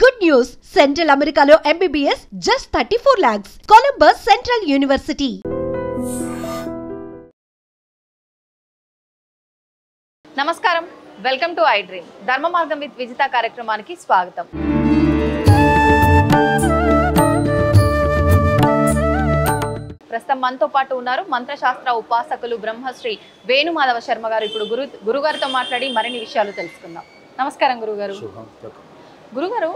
Good news! Central Americano MBBS just 34 lakhs. Columbus Central University. నమస్కారం, welcome to I dream. ధర్మ మార్గం with Vijitha కార్యక్రమానికి స్వాగతం. ప్రస్తుతం మనతో పాటు ఉన్నారు మంత్రశాస్త్ర ఉపాసకులు బ్రహ్మశ్రీ వేణుమాధవ శర్మ గారు. ఇప్పుడు గురుగారితో మాట్లాడి మరిన్ని విషయాలు తెలుసుకుందాం. నమస్కారం గురుగారు. గురుగారు,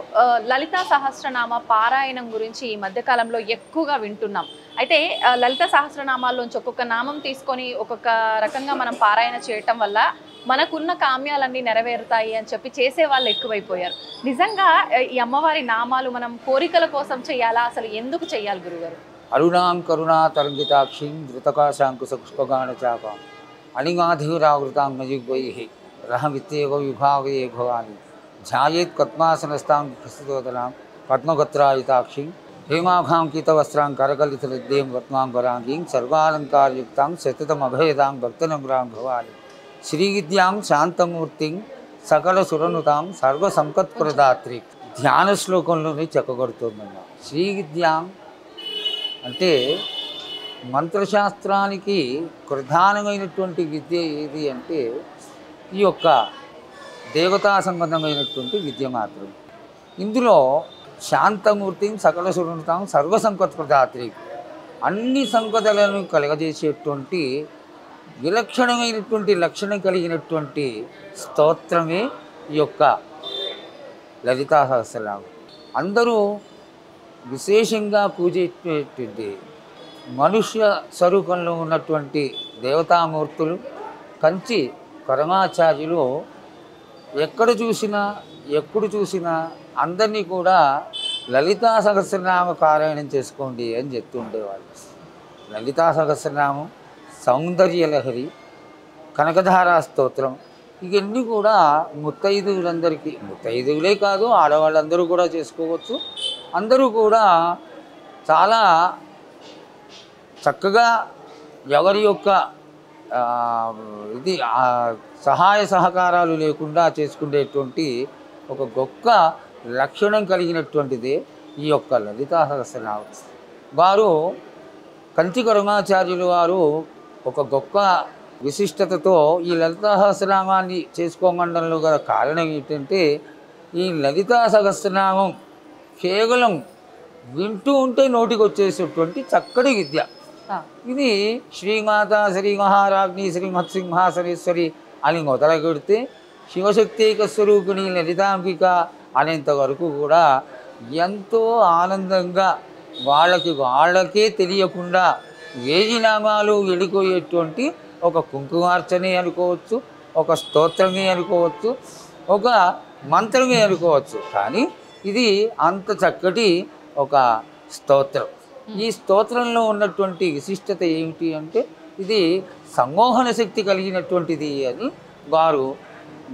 లలితా సహస్రనామ పారాయణం గురించి ఈ మధ్యకాలంలో ఎక్కువగా వింటున్నాం. అయితే లలిత సహస్రనామాల్లోంచి ఒక్కొక్క నామం తీసుకొని ఒక్కొక్క రకంగా మనం పారాయణ చేయటం వల్ల మనకున్న కామ్యాలన్నీ నెరవేరుతాయి అని చెప్పి చేసే వాళ్ళు ఎక్కువైపోయారు. నిజంగా ఈ అమ్మవారి నామాలు మనం కోరికల కోసం చేయాలా, అసలు ఎందుకు చేయాలి గురుగారు? అరుణాం కరుణా తరంగితాక్షిం ధృతకాశాంకుశపుష్పగాన చాపాం అణిమాధిరావృతాం మయుగ్వై రహమిత్యేవ విభావయే భవాని ధ్యాయేత్ పద్మాసనస్తాం ప్రస్తుతోదనాం పద్మగత్రాయుతాక్షిం హేమాభాంకితవస్త్రాం కరకలితలిద్దేం రత్నాంబరాంగీం సర్వాలంకారయుక్తాం సతతమభయదాం భక్తనమ్రాం భవాని శ్రీవిద్యాం శాంతమూర్తిం సకల సురనుతాం సర్వసంపత్ప్రదాత్రి. ధ్యాన శ్లోకంలోనే చెక్కగొడుతుందన్న శ్రీవిద్యాం అంటే మంత్రశాస్త్రానికి ప్రధానమైనటువంటి విద్య ఏది అంటే ఈ యొక్క దేవతా సంబంధమైనటువంటి విద్య మాత్రం. ఇందులో శాంతమూర్తిం సకల సురనుతాం సర్వసంపత్ప్రదాత్రి, అన్ని సంపదలను కలగజేసేటువంటి విలక్షణమైనటువంటి లక్షణం కలిగినటువంటి స్తోత్రమే ఈ యొక్క లలితా సహస్రనామం. అందరూ విశేషంగా పూజేటువంటి మనుష్య స్వరూపంలో ఉన్నటువంటి దేవతామూర్తులు కంచి పరమాచార్యులు ఎప్పుడు చూసినా అందరినీ కూడా లలితా సహస్రనామ పారాయణం చేసుకోండి అని చెప్తూ ఉండేవాళ్ళు. లలితా సహస్రనామం, సౌందర్యలహరి, కనకధారా స్తోత్రం, ఇవన్నీ కూడా ముత్తైదువులందరికీ, ముత్తైదువులే కాదు ఆడవాళ్ళందరూ కూడా చేసుకోవచ్చు. అందరూ కూడా చాలా చక్కగా ఎవరి యొక్క సహాయ సహకారాలు లేకుండా చేసుకునేటువంటి ఒక గొప్ప లక్షణం కలిగినటువంటిదే ఈ యొక్క లలితా సహస్రనామం. వారు కంచి కరుణాచార్యులు వారు ఒక గొప్ప విశిష్టతతో ఈ లలితా సహస్రనామాన్ని చేసుకోమండంలో గల కారణం ఏంటంటే ఈ లలితా సహస్రనామం కేవలం వింటూ ఉంటే నోటికి వచ్చేసేటువంటి చక్కటి విద్య. ఇది శ్రీమాత శ్రీ మహారాజ్ఞి శ్రీ మత్సింహాసనేశ్వరి అని మొదలుపెడితే శివశక్తిక స్వరూపిణి లలితాంబిక అనేంత వరకు కూడా ఎంతో ఆనందంగా వాళ్ళకే తెలియకుండా వేయి నామాలు వెళ్ళిపోయేటువంటి ఒక కుంకుమార్చనే అనుకోవచ్చు, ఒక స్తోత్రమే అనుకోవచ్చు, ఒక మంత్రమే అనుకోవచ్చు. కానీ ఇది అంత చక్కటి ఒక స్తోత్రం. ఈ స్తోత్రంలో ఉన్నటువంటి విశిష్టత ఏమిటి అంటే ఇది సమ్మోహన శక్తి కలిగినటువంటిది అని వారు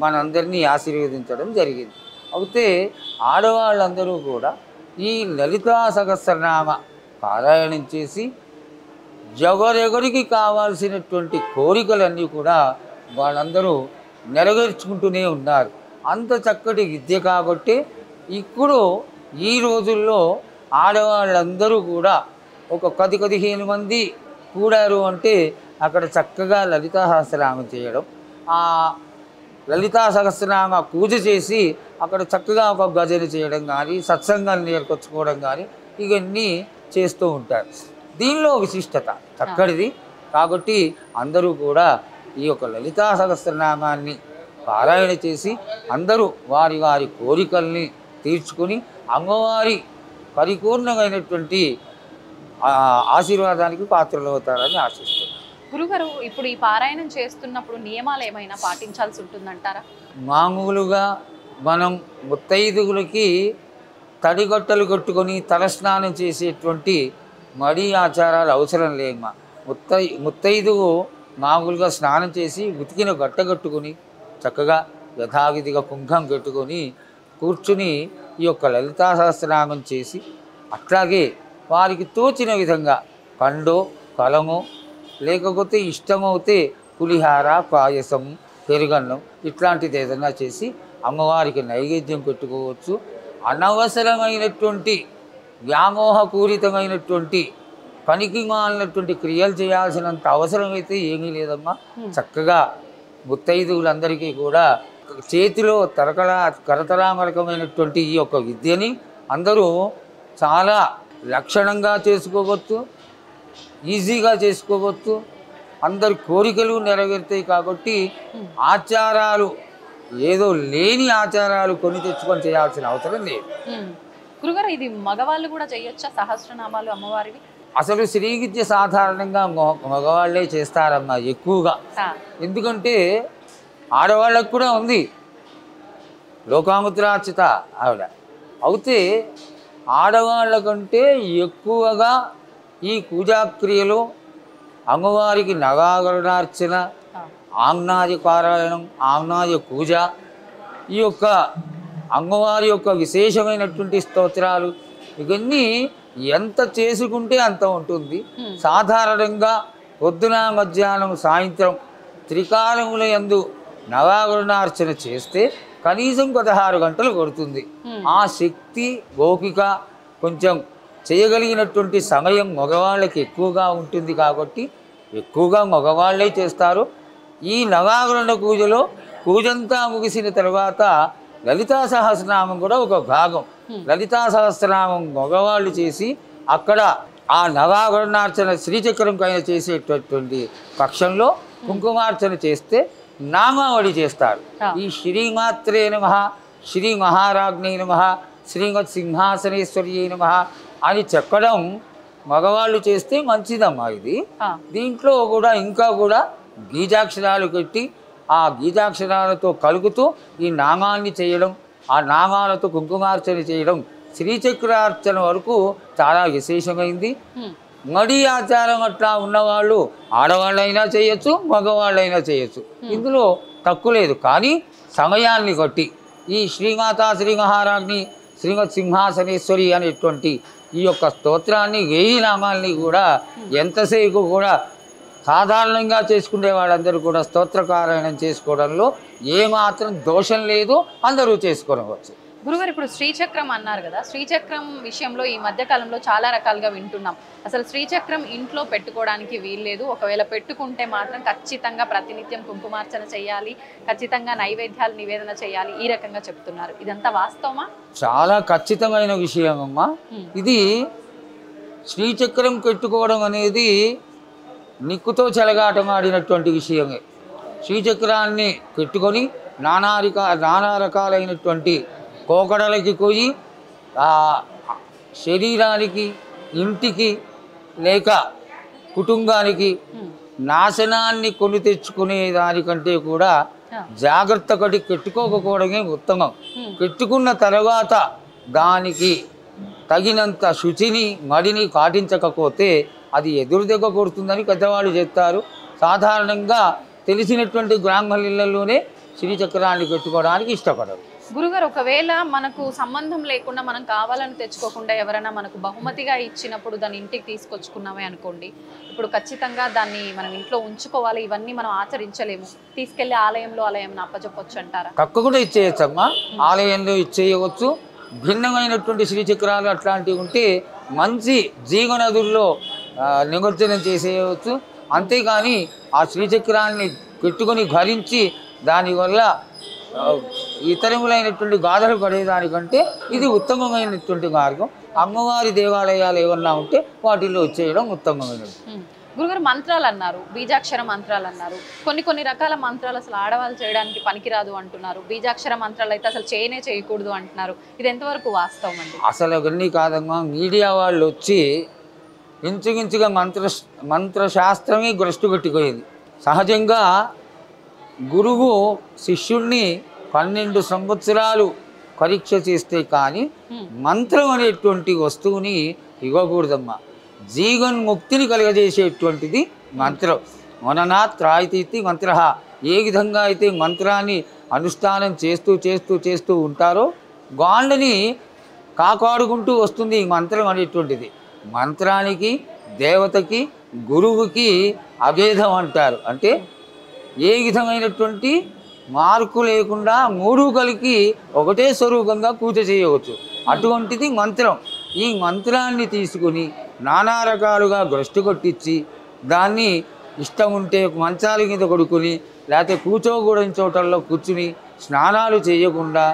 మనందరినీ ఆశీర్వదించడం జరిగింది. అయితే ఆడవాళ్ళందరూ కూడా ఈ లలితా సహస్రనామ పారాయణం చేసి ఎవరెవరికి కావాల్సినటువంటి కోరికలన్నీ కూడా వాళ్ళందరూ నెరవేర్చుకుంటూనే ఉన్నారు. అంత చక్కటి విద్య కాబట్టి ఇప్పుడు ఈ రోజుల్లో ఆడవాళ్ళందరూ కూడా ఒక 10-15 మంది కూడారు అంటే అక్కడ చక్కగా లలితా సహస్రనామం చేయడం, ఆ లలితా సహస్రనామ పూజ చేసి అక్కడ చక్కగా ఒక భజన చేయడం కానీ సత్సంగాన్ని నేర్కొచ్చుకోవడం కానీ ఇవన్నీ చేస్తూ ఉంటారు. దీనిలో విశిష్టత చక్కటిది కాబట్టి అందరూ కూడా ఈ యొక్క లలితా సహస్రనామాన్ని పారాయణ చేసి అందరూ వారి వారి కోరికల్ని తీర్చుకొని అమ్మవారి పరిపూర్ణమైనటువంటి ఆశీర్వాదానికి పాత్రలు అవుతారని ఆశిస్తున్నాను. గురుగారు, ఇప్పుడు ఈ పారాయణం చేస్తున్నప్పుడు నియమాలు ఏమైనా పాటించాల్సి ఉంటుందంటారా? మామూలుగా మనం ముత్తైదువులకి తడిగొట్టలు కట్టుకొని తలస్నానం చేసేటువంటి మడి ఆచారాలు అవసరం లేమ్మా. ముత్తైదువు మామూలుగా స్నానం చేసి ఉతికిన గట్ట కట్టుకొని చక్కగా యథావిధిగా కుంభం కట్టుకొని కూర్చుని ఈ యొక్క లలితా సహస్రనామం చేసి అట్లాగే వారికి తోచిన విధంగా పండో ఫలమో లేకపోతే ఇష్టమవుతే పులిహార, పాయసం, పెరుగన్నం ఇట్లాంటిది ఏదైనా చేసి అమ్మవారికి నైవేద్యం పెట్టుకోవచ్చు. అనవసరమైనటువంటి వ్యామోహపూరితమైనటువంటి పనికి మాలినటువంటి క్రియలు చేయాల్సినంత అవసరం అయితే ఏమీ లేదమ్మా. చక్కగా ముత్తైదువులందరికీ కూడా చేతిలో కరతలామరకమైనటువంటి ఈ యొక్క విద్యని అందరూ చాలా లక్షణంగా చేసుకోవచ్చు, ఈజీగా చేసుకోవచ్చు. అందరి కోరికలు నెరవేరుతాయి. కాబట్టి ఆచారాలు ఏదో లేని ఆచారాలు కొని తెచ్చుకొని చేయాల్సిన అవసరం లేదు. గురుగారు, ఇది మగవాళ్ళు కూడా చేయొచ్చా సహస్రనామాలు అమ్మవారివి? అసలు శ్రీ విద్య సాధారణంగా మగవాళ్ళే చేస్తారమ్మా ఎక్కువగా. ఎందుకంటే ఆడవాళ్ళకు కూడా ఉంది లోకాముద్రార్చిత ఆవిడ. అయితే ఆడవాళ్ళ కంటే ఎక్కువగా ఈ పూజాక్రియలు అమ్మవారికి నవాగరుణార్చన, ఆమ్నాయ పారాయణం, ఆమ్నాయ పూజ, ఈ యొక్క అమ్మవారి యొక్క విశేషమైనటువంటి స్తోత్రాలు ఇవన్నీ ఎంత చేసుకుంటే అంత ఉంటుంది. సాధారణంగా పొద్దున మధ్యాహ్నం సాయంత్రం త్రికాలముల యందు నవాగరుణార్చన చేస్తే కనీసం 16 గంటలు పడుతుంది. ఆ శక్తి ఓపిక కొంచెం చేయగలిగినటువంటి సమయం మగవాళ్ళకి ఎక్కువగా ఉంటుంది. కాబట్టి ఎక్కువగా మగవాళ్ళే చేస్తారు. ఈ నవాగరుణ పూజలో పూజంతా ముగిసిన తర్వాత లలితా సహస్రనామం కూడా ఒక భాగం. లలితా సహస్రనామం మగవాళ్ళు చేసి అక్కడ ఆ నవాగరుణార్చన శ్రీచక్రం పైన చేసేటటువంటి పక్షంలో కుంకుమార్చన చేస్తే నామావళి చేస్తారు. ఈ శ్రీమాత్రే నమః, శ్రీ మహారాజ్ఞై నమః, శ్రీమత్ సింహాసనేశ్వర్యై నమః అని చెప్పడం మగవాళ్ళు చేస్తే మంచిదమ్మా. ఇది దీంట్లో కూడా ఇంకా కూడా బీజాక్షరాలు పెట్టి ఆ బీజాక్షరాలతో కలుగుతూ ఈ నామాన్ని చేయడం, ఆ నామాలతో కుంకుమార్చన చేయడం శ్రీచక్రార్చన వరకు చాలా విశేషమైంది. మడి ఆచారం అట్లా ఉన్నవాళ్ళు ఆడవాళ్ళైనా చేయొచ్చు, మగవాళ్ళైనా చేయొచ్చు. ఇందులో తక్కువ లేదు. కానీ సమయాన్ని బట్టి ఈ శ్రీమాతా శ్రీ మహారాజ్ని శ్రీమత్ సింహాసనేశ్వరి అనేటువంటి ఈ యొక్క స్తోత్రాన్ని 1000 నామాల్ని కూడా ఎంతసేపు కూడా సాధారణంగా చేసుకునే వాళ్ళందరూ కూడా స్తోత్రపారాయణం చేసుకోవడంలో ఏమాత్రం దోషం లేదు, అందరూ చేసుకోవచ్చు. గురుగారు, ఇప్పుడు శ్రీచక్రం అన్నారు కదా, శ్రీచక్రం విషయంలో ఈ మధ్య కాలంలో చాలా రకాలుగా వింటున్నాం. అసలు శ్రీచక్రం ఇంట్లో పెట్టుకోవడానికి వీల్లేదు, ఒకవేళ పెట్టుకుంటే మాత్రం ఖచ్చితంగా ప్రతినిత్యం కుంకుమార్చన చేయాలి, ఖచ్చితంగా నైవేద్యాలు నివేదన చేయాలి, ఈ రకంగా చెప్తున్నారు. ఇదంతా వాస్తవమా? చాలా ఖచ్చితమైన విషయం అమ్మా. ఇది శ్రీచక్రం పెట్టుకోవడం అనేది నిక్కుతో చెలగాటం ఆడినటువంటి విషయమే. శ్రీచక్రాన్ని పెట్టుకొని నానా రకాలైనటువంటి కోకడలకి పోయి ఆ శరీరానికి, ఇంటికి లేక కుటుంబానికి నాశనాన్ని కొని తెచ్చుకునే దానికంటే కూడా జాగ్రత్త పడి పెట్టుకోకపోవడమే ఉత్తమం. పెట్టుకున్న తర్వాత దానికి తగినంత శుచిని మడిని పాటించకపోతే అది ఎదురు దెబ్బ కొడుతుందని పెద్దవాళ్ళు చెప్తారు. సాధారణంగా తెలిసినటువంటి బ్రాహ్మణులలోనే శ్రీచక్రాన్ని పెట్టుకోవడానికి ఇష్టపడరు. గురుగారు, ఒకవేళ మనకు సంబంధం లేకుండా మనం కావాలని తెచ్చుకోకుండా ఎవరైనా మనకు బహుమతిగా ఇచ్చినప్పుడు దాన్ని ఇంటికి తీసుకొచ్చుకున్నామే అనుకోండి, ఇప్పుడు ఖచ్చితంగా దాన్ని మనం ఇంట్లో ఉంచుకోవాలి, ఇవన్నీ మనం ఆచరించలేము, తీసుకెళ్లి ఆలయంలో అలా ఏమైనా అప్పచెప్పొచ్చు అంటారా? తప్పకుండా ఇచ్చేయచ్చమ్మా. ఆలయంలో ఇచ్చేయవచ్చు. భిన్నమైనటువంటి శ్రీచక్రాలు అట్లాంటివి ఉంటే మంచి జీవనదుల్లో నిమజ్జనం చేసేయవచ్చు. అంతేకాని ఆ శ్రీచక్రాన్ని పెట్టుకొని భరించి దానివల్ల ఇతరములైనటువంటి గాథలు పడేదానికంటే ఇది ఉత్తమమైనటువంటి మార్గం. అమ్మవారి దేవాలయాలు ఏమన్నా ఉంటే వాటిల్లో వచ్చేయడం ఉత్తమమైనది. గురుగారు, మంత్రాలు అన్నారు, బీజాక్షర మంత్రాలు అన్నారు. కొన్ని రకాల మంత్రాలు అసలు ఆడవాళ్ళు చేయడానికి పనికిరాదు అంటున్నారు. బీజాక్షర మంత్రాలు అయితే అసలు చేయకూడదు అంటున్నారు. ఇది ఎంతవరకు వాస్తవం అండి? అసలు అవన్నీ కాదమ్మా. మీడియా వాళ్ళు వచ్చి ఇంచుమించుగా మంత్రశాస్త్రమే భ్రష్టు పెట్టుకోయింది. సహజంగా గురువు శిష్యుణ్ణి 12 సంవత్సరాలు పరీక్ష చేస్తే కానీ మంత్రం అనేటువంటి వస్తువుని ఇవ్వకూడదమ్మా. జీవన్ముక్తిని కలుగజేసేటువంటిది మంత్రం. మననాత్ త్రాయితీతి మంత్ర. ఏ విధంగా అయితే మంత్రాన్ని అనుష్ఠానం చేస్తూ ఉంటారో వాళ్ళని కాపాడుకుంటూ వస్తుంది ఈ మంత్రం అనేటువంటిది. మంత్రానికి, దేవతకి, గురువుకి అభేదం అంటారు. అంటే ఏ విధమైనటువంటి మార్కు లేకుండా మూడు కలిగి ఒకటే స్వరూపంగా పూజ చేయవచ్చు. అటువంటిది మంత్రం. ఈ మంత్రాన్ని తీసుకుని నానా రకాలుగా భ్రష్టు కొట్టించి దాన్ని ఇష్టం ఉంటే మంచాల మీద కొడుకుని లేకపోతే కూర్చోకూడని చోటల్లో కూర్చుని స్నానాలు చేయకుండా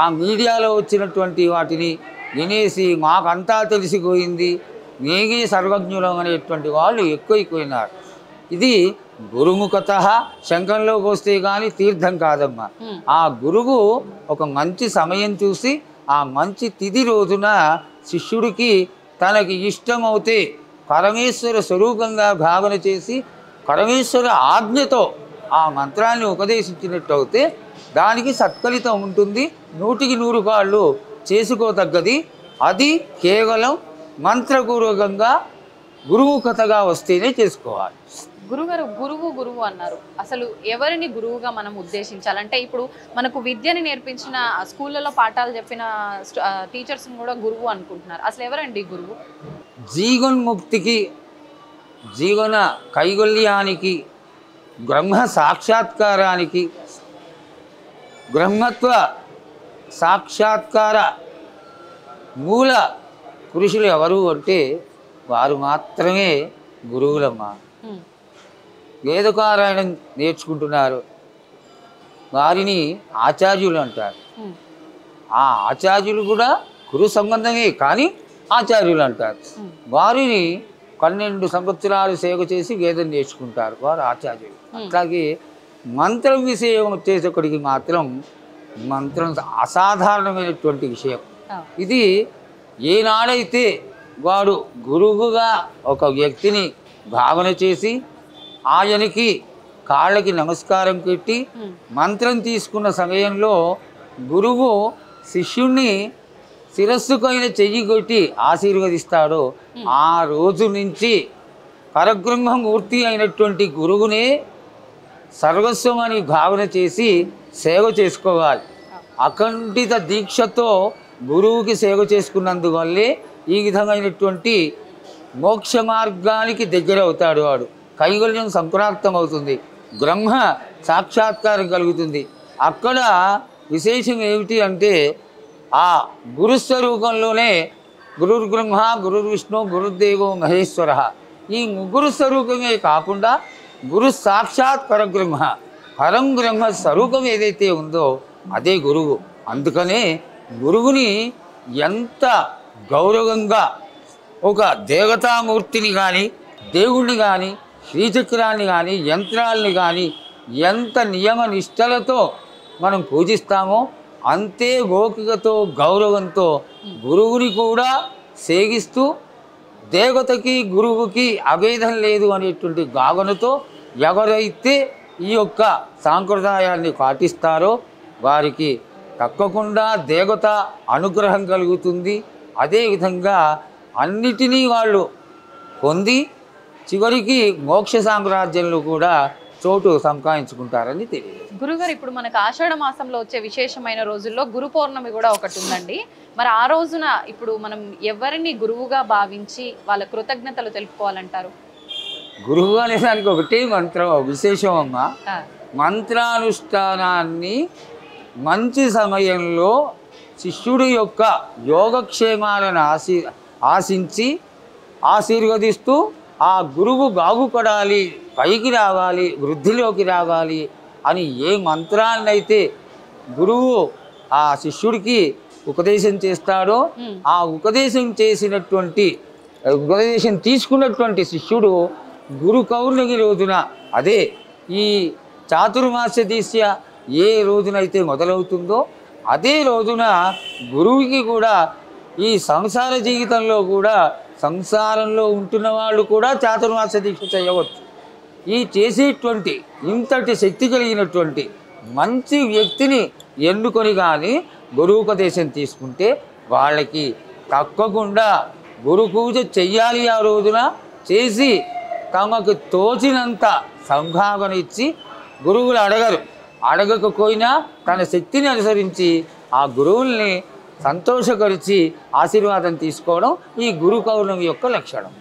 ఆ మీడియాలో వచ్చినటువంటి వాటిని వినేసి మాకంతా తెలిసిపోయింది, నేనే సర్వజ్ఞులం అనేటువంటి వాళ్ళు ఎక్కువైపోయినారు. ఇది గురుముఖత శంఖంలోకి వస్తే కానీ తీర్థం కాదమ్మా. ఆ గురువు ఒక మంచి సమయం చూసి ఆ మంచి తిథి రోజున శిష్యుడికి తనకి ఇష్టమవుతే పరమేశ్వర స్వరూపంగా భావన చేసి పరమేశ్వర ఆజ్ఞతో ఆ మంత్రాన్ని ఉపదేశించినట్టు అయితే దానికి సత్ఫలితం ఉంటుంది. 100కి 100 పాళ్ళు చేసుకోదగ్గది. అది కేవలం మంత్రపూర్వకంగా గురుముఖతగా వస్తేనే చేసుకోవాలి. గురుగారు గురువు అన్నారు. అసలు ఎవరిని గురువుగా మనం ఉద్దేశించాలంటే ఇప్పుడు మనకు విద్యని నేర్పించిన స్కూళ్ళలో పాఠాలు చెప్పిన టీచర్స్ని కూడా గురువు అనుకుంటున్నారు. అసలు ఎవరండి గురువు? జీవన్ముక్తికి, జీవన కైవల్యానికి, బ్రహ్మ సాక్షాత్కారానికి, బ్రహ్మత్వ సాక్షాత్కార మూల పురుషులు ఎవరు అంటే వారు మాత్రమే గురువులమ్మా. వేదపారాయణం నేర్చుకుంటున్నారు వారిని ఆచార్యులు అంటారు. ఆ ఆచార్యులు కూడా గురు సంబంధమే కానీ ఆచార్యులు అంటారు. వారిని 12 సంవత్సరాలు సేవ చేసి వేదం నేర్చుకుంటారు, వారు ఆచార్యులు. అట్లాగే మంత్రం విషయం వచ్చేసరికి మాత్రం మంత్రం అసాధారణమైనటువంటి విషయం. ఇది ఏనాడైతే వాడు గురువుగా ఒక వ్యక్తిని భావన చేసి ఆయనకి కాళ్ళకి నమస్కారం పెట్టి మంత్రం తీసుకున్న సమయంలో గురువు శిష్యుణ్ణి శిరస్సుకైన చెయ్యి కొట్టి ఆశీర్వదిస్తాడో ఆ రోజు నుంచి పరబ్రహ్మమూర్తి అయినటువంటి గురువునే సర్వస్వం అని భావన చేసి సేవ చేసుకోవాలి. అఖండిత దీక్షతో గురువుకి సేవ చేసుకున్నందువల్లే ఈ విధమైనటువంటి మోక్ష మార్గానికి దగ్గర అవుతాడు. వాడు కైవల్యం సంప్రాప్తం అవుతుంది, బ్రహ్మ సాక్షాత్కారం కలుగుతుంది. అక్కడ విశేషం ఏమిటి అంటే ఆ గురుస్వరూపంలోనే గురుర్బ్రహ్మ గురుర్విష్ణు గురుర్దేవో మహేశ్వర ఈ ముగ్గురు స్వరూపమే కాకుండా గురు సాక్షాత్ పరబ్రహ్మ, పరం బ్రహ్మ స్వరూపం ఏదైతే ఉందో అదే గురువు. అందుకనే గురువుని ఎంత గౌరవంగా ఒక దేవతామూర్తిని కానీ దేవుణ్ణి కానీ శ్రీచక్రాన్ని కానీ యంత్రాలని కానీ ఎంత నియమ నిష్టలతో మనం పూజిస్తామో అంతే గోపికతో గౌరవంతో గురువుని కూడా సేవిస్తూ దేవతకి గురువుకి అభేదం లేదు అనేటువంటి భావనతో ఎవరైతే ఈ యొక్క సాంప్రదాయాన్ని పాటిస్తారో వారికి తప్పకుండా దేవత అనుగ్రహం కలుగుతుంది. అదేవిధంగా అన్నిటినీ వాళ్ళు పొంది చివరికి మోక్ష సామ్రాజ్యంలో కూడా చోటు సంపాదించుకుంటారని తెలియదు. గురుగారు, ఇప్పుడు మనకు ఆషాఢ మాసంలో వచ్చే విశేషమైన రోజుల్లో గురు పౌర్ణమి కూడా ఒకటి ఉందండి. మరి ఆ రోజున ఇప్పుడు మనం ఎవరిని గురువుగా భావించి వాళ్ళ కృతజ్ఞతలు తెలుపుకోవాలంటారు? గురువు అనే దానికి ఒకటే మంత్రం విశేషం అమ్మ. మంత్రానుష్ఠానాన్ని మంచి సమయంలో శిష్యుడి యొక్క యోగక్షేమాలను ఆశించి ఆశీర్వదిస్తూ ఆ గురువు బాగుపడాలి, పైకి రావాలి, వృద్ధిలోకి రావాలి అని ఏ మంత్రాన్నైతే గురువు ఆ శిష్యుడికి ఉపదేశం చేస్తాడో ఆ ఉపదేశం తీసుకున్నటువంటి శిష్యుడు గురు పౌర్ణమి రోజున, అదే ఈ చాతుర్మాస్య దీక్ష ఏ రోజునైతే మొదలవుతుందో అదే రోజున గురువుకి కూడా ఈ సంసార జీవితంలో కూడా సంసారంలో ఉంటున్న వాళ్ళు కూడా చాతుర్మాస్య దీక్ష చేయవచ్చు. ఈ చేసేటువంటి ఇంతటి శక్తి కలిగినటువంటి మంచి వ్యక్తిని ఎన్నుకొని కానీ గురువుపదేశం తీసుకుంటే వాళ్ళకి తప్పకుండా గురు పూజ చెయ్యాలి. ఆ రోజున చేసి తమకు తోచినంత సంభావన ఇచ్చి, గురువులు అడగకపోయినా తన శక్తిని అనుసరించి ఆ గురువుల్ని సంతోషపరిచి ఆశీర్వాదం తీసుకోవడం ఈ గురు పౌర్ణమి యొక్క లక్షణం.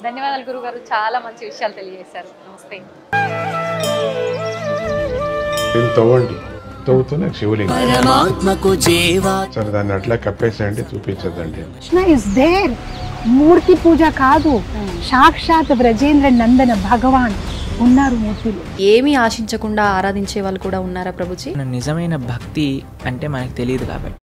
ధన్యవాదాలు గురుగారు, చాలా మంచి విషయాలు తెలియజేశారు. నమస్తే. దీన్ని తవ్వండి, తవ్వుతూనే శివలింగం. సరే దాన్ని అట్లా కప్పేసేయండి, చూపించద్దండి. Krishna is there. మూర్తి పూజ కాదు, సాక్షాత్ బ్రజేంద్ర నందన భగవాన్ ఉన్నారు మూర్తిలో. ఏమీ ఆశించకుండా ఆరాధించే వాళ్ళు కూడా ఉన్నారా ప్రభుజీ? నిజమైన భక్తి అంటే మనకు తెలియదు కాబట్టి